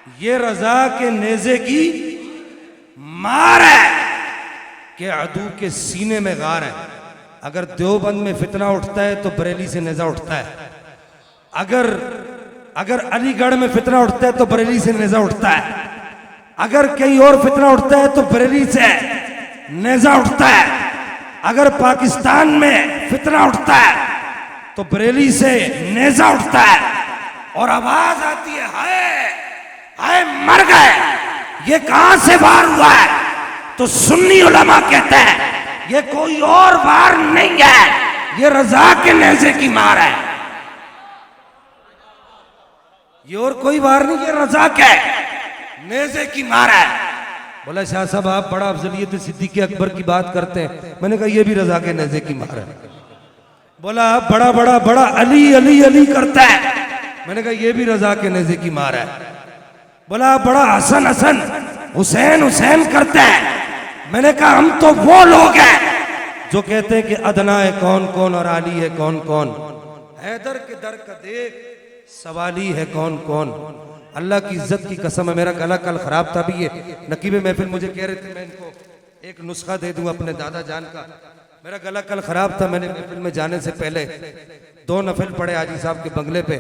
ये रजा के नेज़े की मार है कि अदू के सीने में गार है। अगर देवबंद में फितना उठता है तो बरेली से नेज़ा उठता है। अगर अलीगढ़ में फितना उठता है तो बरेली से नेज़ा उठता है। अगर कहीं और फितना उठता है तो बरेली से नेज़ा उठता है। अगर पाकिस्तान में फितना उठता है तो बरेली से नेज़ा उठता है। और आवाज आती है, हाय हाय मर गए। ये कहां से वार हुआ है? तो सुन्नी उलमा कहते हैं ये कोई और वार नहीं है, ये रजा के नेज़े की मार है। ये और कोई वार नहीं, ये रजा के नेज़े की मार है। बोला शाह साहब आप बड़ा अफजलियत सिद्दीक़ अकबर की बात करते हैं। मैंने कहा ये भी रजा के नेज़े की मार है। बोला आप बड़ा अली अली अली करता है। मैंने कहा ये भी रजा के नेज़े की मार है। बोला आप बड़ा हसन हसन हुसैन हुसैन करते हैं। मैंने कहा हम तो वो लोग हैं जो कहते हैं कि अदना है कौन कौन और आली है कौन कौन। हैदर के दर का देख सवाली है कौन कौन। अल्लाह की इज्जत की कसम है, मेरा गला कल खराब था। भी ये नकीब महफिल मुझे कह रहे थे मैं इनको एक नुस्खा दे दूं अपने दादा जान का। मेरा गला कल खराब था। मैंने महफिल में जाने से पहले 2 नफिल पढ़े हाजी साहब के बंगले पे।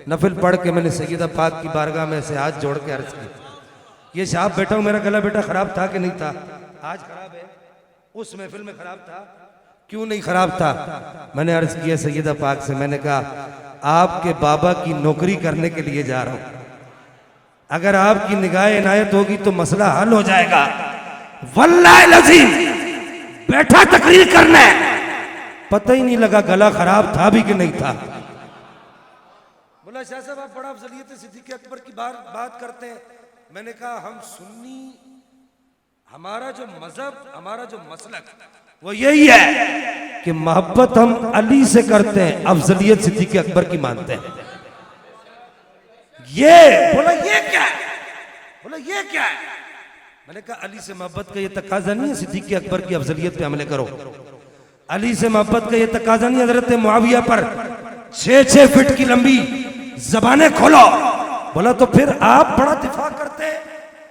नफिल पढ़ के मैंने सैयदा पाक की बारगाह में से हाथ जोड़ के अर्ज की, ये साहब बैठा हूं, मेरा गला बेटा खराब था कि नहीं था? आज खराब है, उस महफिल में खराब था, क्यों नहीं खराब था? मैंने अर्ज किया सैयदा पाक से, मैंने कहा आपके बाबा की नौकरी करने के लिए जा रहा हूं। अगर आपकी निगाह इनायत होगी तो मसला हल हो जाएगा। वल्लाह लजीम बैठा तकरीर करने, पता ही नहीं लगा गला खराब था भी कि नहीं था। बोला शाह साहब आप बड़ा अफजलियत सिद्दीक़ अकबर की बात करते हैं। मैंने कहा हम सुन्नी, हमारा जो मजहब, हमारा जो मसलक वो यही है कि मोहब्बत हम अली से करते हैं, अफजलियत सिद्दीक़ अकबर की मानते हैं। ये बोला ये क्या है? बोला ये क्या है? मैंने कहा अली से मोहब्बत का ये तकाजा नहीं है सिद्दीक़ अकबर की अफजलियत पे हमले करो। अली से मोहब्बत का ये तकाजा नहीं हजरत मुआविया पर 6-6 फीट की लंबी जबानें खोलो। बोला तो फिर आप बड़ा दिफा करते हैं,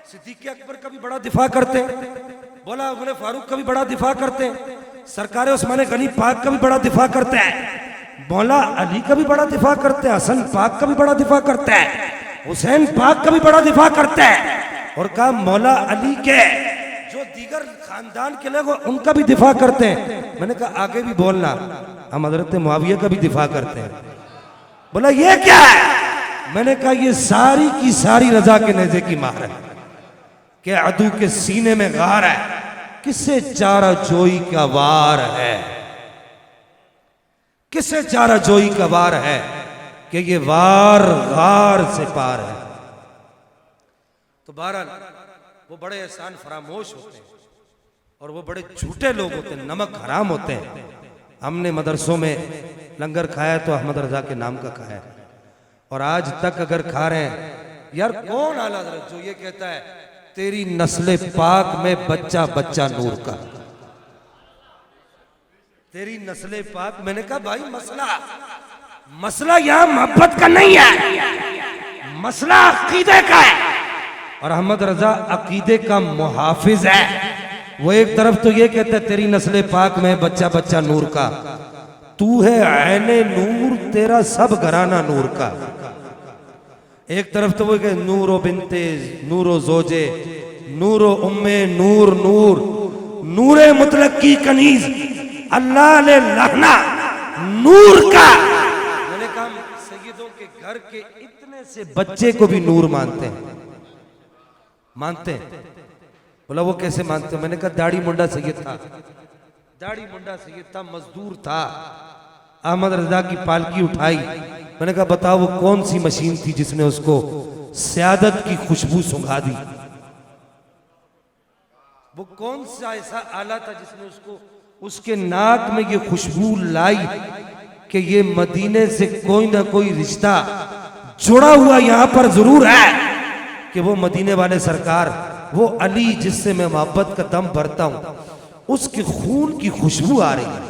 सिद्दीक़ अकबर का भी बड़ा दिफा करते हैं। बोला उमर फारूक का भी बड़ा दिफा करते हैं, सरकार उस्मान गनी पाक का भी बड़ा दिफा करते हैं, मौला अली का भी बड़ा दिफा करते हैं, हसन पाक का भी बड़ा दिफा करते हैं, हुसैन पाक का भी बड़ा दिफा करते हैं। और कहा मौला अली के जो दीगर खानदान के लोग उनका भी दिफा करते हैं। मैंने कहा आगे भी बोलना, हम हजरत मुआविया का भी दिफा करते हैं। बोला ये क्या है? मैंने कहा ये सारी की सारी रजा के नेज़े की मार है कि अदू के सीने में गार है। किसे चारा जोई का वार है, किसे चारा जोई का वार है कि ये वार गार से पार है। तो बहरहाल वो बड़े एहसान फरामोश होते हैं और वो बड़े झूठे लोग होते हैं, नमक हराम होते हैं। हमने मदरसों में लंगर खाया तो अहमद रजा के नाम का खाया, और आज तक अगर खा रहे हैं, यार कौन आला हज़रत जो ये कहता है तेरी नस्ले पाक में बच्चा बच्चा नूर का, तेरी नस्ले पाक। मैंने कहा भाई मसला यहां मोहब्बत का नहीं है, मसला अकीदे का है। और अहमद रजा अकीदे का मुहाफिज है। वो एक तरफ तो ये कहता है तेरी नस्ले पाक में बच्चा बच्चा नूर का, तू है ऐने नूर, तेरा सब घराना नूर का। एक तरफ तो वो कहते नूरो बिनते नूरो जोजे नूरो उम्मे नूर नूर नूरे मुतलक की कनीज अल्लाह ले लहना नूर का। मैंने कहा सैयदों के घर के इतने से बच्चे को भी नूर मानते हैं, मानते हैं। बोला वो कैसे मानते हैं? मैंने कहा दाढ़ी मुंडा सैयद था, दाढ़ी मुंडा सैयद था, मजदूर था, अहमद रजा की पालकी उठाई। मैंने कहा बताओ वो कौन सी मशीन थी जिसने उसको स्यादत की खुशबू सुंघा दी? वो कौन सा ऐसा आला था जिसने उसको उसके नाक में ये खुशबू लाई कि ये मदीने से कोई ना कोई रिश्ता जुड़ा हुआ यहां पर जरूर है कि वो मदीने वाले सरकार, वो अली जिससे मैं मोहब्बत का दम भरता हूं, उसके खून की खुशबू आ रही है।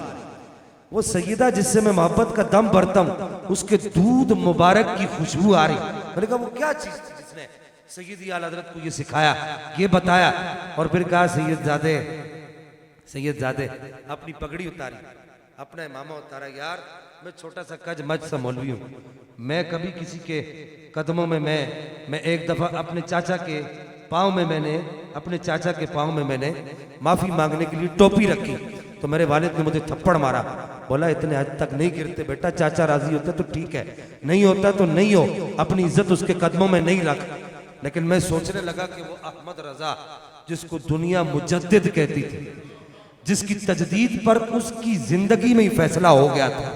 वो सैयदा जिससे मैं मोहब्बत का दम भरता हूं, उसके दूध मुबारक की खुशबू आ रही। मैंने कहा वो क्या चीज थी जिसने सैयदी आला हज़रत को ये सिखाया, ये बताया और फिर कहा सैयदजादे अपनी पगड़ी उतारी, अपना इमामा उतारा। यार मैं छोटा सा कज मज सा मौलवी हूँ, मैं कभी किसी के कदमों में मैं एक दफ़ा अपने चाचा के पाँव में मैंने माफ़ी मांगने के लिए टोपी रखी तो मेरे वालिद ने मुझे थप्पड़ मारा, बोला इतने हद तक नहीं गिरते बेटा, चाचा राजी होता तो ठीक है, नहीं होता तो नहीं हो, अपनी इज्जत उसके कदमों में नहीं रख। लेकिन मैं सोचने लगा कि वो अहमद रजा जिसको दुनिया मुजद्दिद कहती थी, जिसकी तजदीद पर उसकी जिंदगी में ही फैसला हो गया था,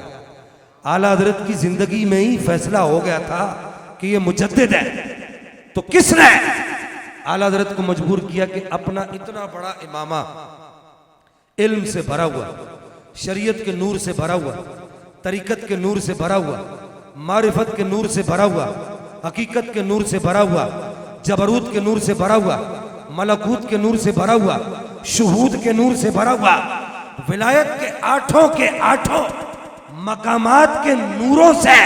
आला हज़रत की जिंदगी में ही फैसला हो गया था कि ये मुजद्दिद है, तो किसने आला हज़रत को मजबूर किया कि अपना इतना बड़ा इमामा इल्म से भरा हुआ, शरीयत के नूर से भरा हुआ, तरीकत के नूर से भरा हुआ, मारिफत के नूर से भरा हुआ, हकीकत के नूर से भरा हुआ, जबरूत के नूर से भरा हुआ, मलकूत के नूर से भरा हुआ, शुहूद के नूर से भरा हुआ, विलायत के आठों मकामात के नूरों से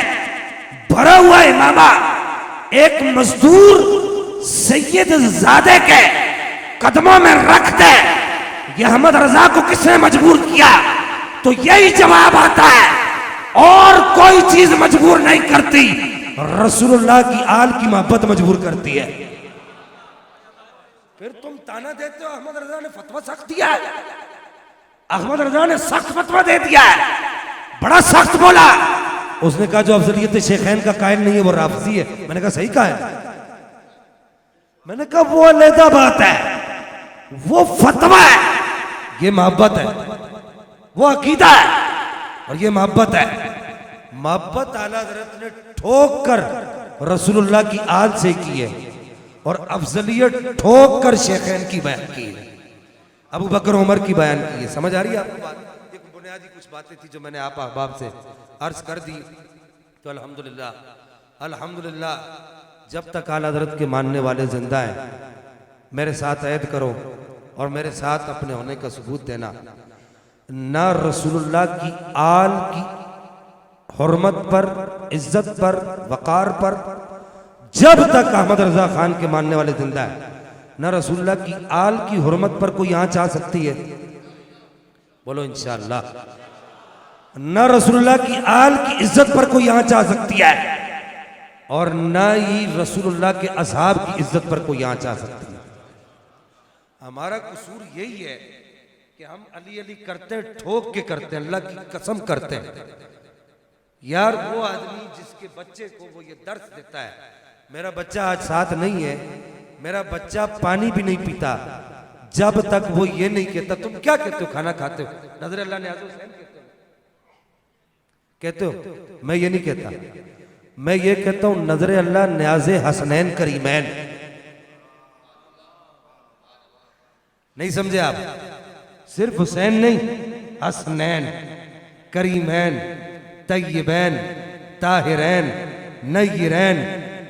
भरा हुआ इमामा एक मजदूर सैयदजादे के कदमों में रख दे, ये अहमद रजा को किसने मजबूर किया? तो यही जवाब आता है, और कोई चीज मजबूर नहीं करती, रसूलुल्लाह की आल की मोहब्बत मजबूर करती है। फिर तुम ताना देते हो अहमद रजा ने फतवा सख्त दिया है, अहमद रजा ने सख्त फतवा दे दिया है, बड़ा सख्त बोला। उसने कहा जो अफजलियत शेखैन का कायल नहीं है वो राफजी है। मैंने कहा सही कहा है, मैंने कहा वो अलग बात है, वो फतवा है, ये मोहब्बत है, वो अकीदा है और ये मोहब्बत है। मोहब्बत आला हज़रत ने ठोक कर रसूलुल्लाह की आल से की है और अफजलियत ठोक कर शेखैन की बयान की है, अबू बकर उमर की बयान की है। समझ आ रही है आपको बात? एक बुनियादी कुछ बातें थी जो मैंने आप अहबाब से अर्ज कर दी, तो अल्हम्दुलिल्लाह जब तक आला हज़रत के मानने वाले जिंदा हैं मेरे साथ ऐद करो और मेरे साथ अपने होने का सबूत देना। ना रसूलुल्लाह की आल की हुर्मत पर, इज्जत पर, वकार पर जब तक अहमद रजा खान के मानने वाले जिंदा है, ना रसूलुल्लाह की आल की हुर्मत पर कोई आंच आ सकती है, बोलो इंशाअल्लाह। ना रसूलुल्लाह की आल की इज्जत पर कोई आंच आ सकती है और ना ही रसूलुल्लाह के असहाब की इज्जत पर कोई आंच आ सकती है। हमारा कसूर यही है कि हम अली अली करते हैं, ठोक के करते हैं, अल्लाह की कसम करते हैं। यार वो आदमी जिसके बच्चे को वो ये दर्द देता है, मेरा बच्चा आज साथ नहीं है, मेरा बच्चा पानी भी नहीं पीता, जब तक वो ये नहीं कहता तुम क्या कहते हो खाना खाते हो, नजर अल्लाह ने कहते हो, मैं ये नहीं कहता, मैं ये कहता हूं नजर अल्लाह न्याज़े हसनैन करीमैन। नहीं समझे आप? सिर्फ हुसैन नहीं, हसनैन करीमैन तय्यबैन ताहिरैन नय्यरैन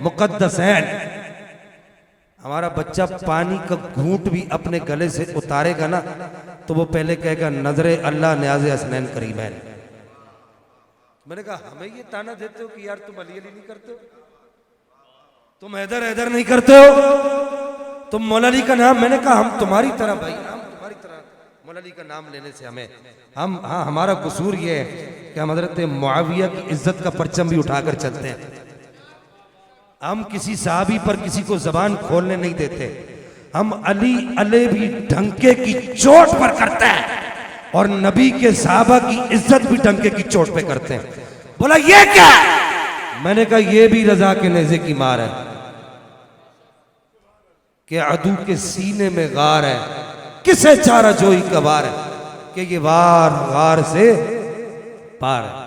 मुक़द्दसैन। हमारा बच्चा पानी का घूंट भी अपने गले से उतारेगा ना तो वो पहले कहेगा नजरे अल्लाह न्याज़े हसनैन करीमैन। मैंने कहा हमें ये ताना देते हो कि यार तुम अली अली नहीं करते हो, तुम हैदर हैदर नहीं करते हो, तुम मौला अली का नाम, मैंने कहा हम तुम्हारी तरह भाई, हम तुम्हारी तरह मौला अली का नाम लेने से हम हाँ हमारा कसूर ये है कि हम हज़रत मुआविया की इज्जत का परचम भी उठाकर चलते हैं। हम किसी साहबी पर किसी को जबान खोलने नहीं देते, हम अली अले भी ढंके की चोट पर करते हैं और नबी के साहबा की इज्जत भी डंके की चोट पे करते हैं। बोला ये क्या? मैंने कहा ये भी रजा के नेज़े की मार है कि अदू के सीने में गार है, किसे चारा जोई का वार है कि ये वार गार से पार है।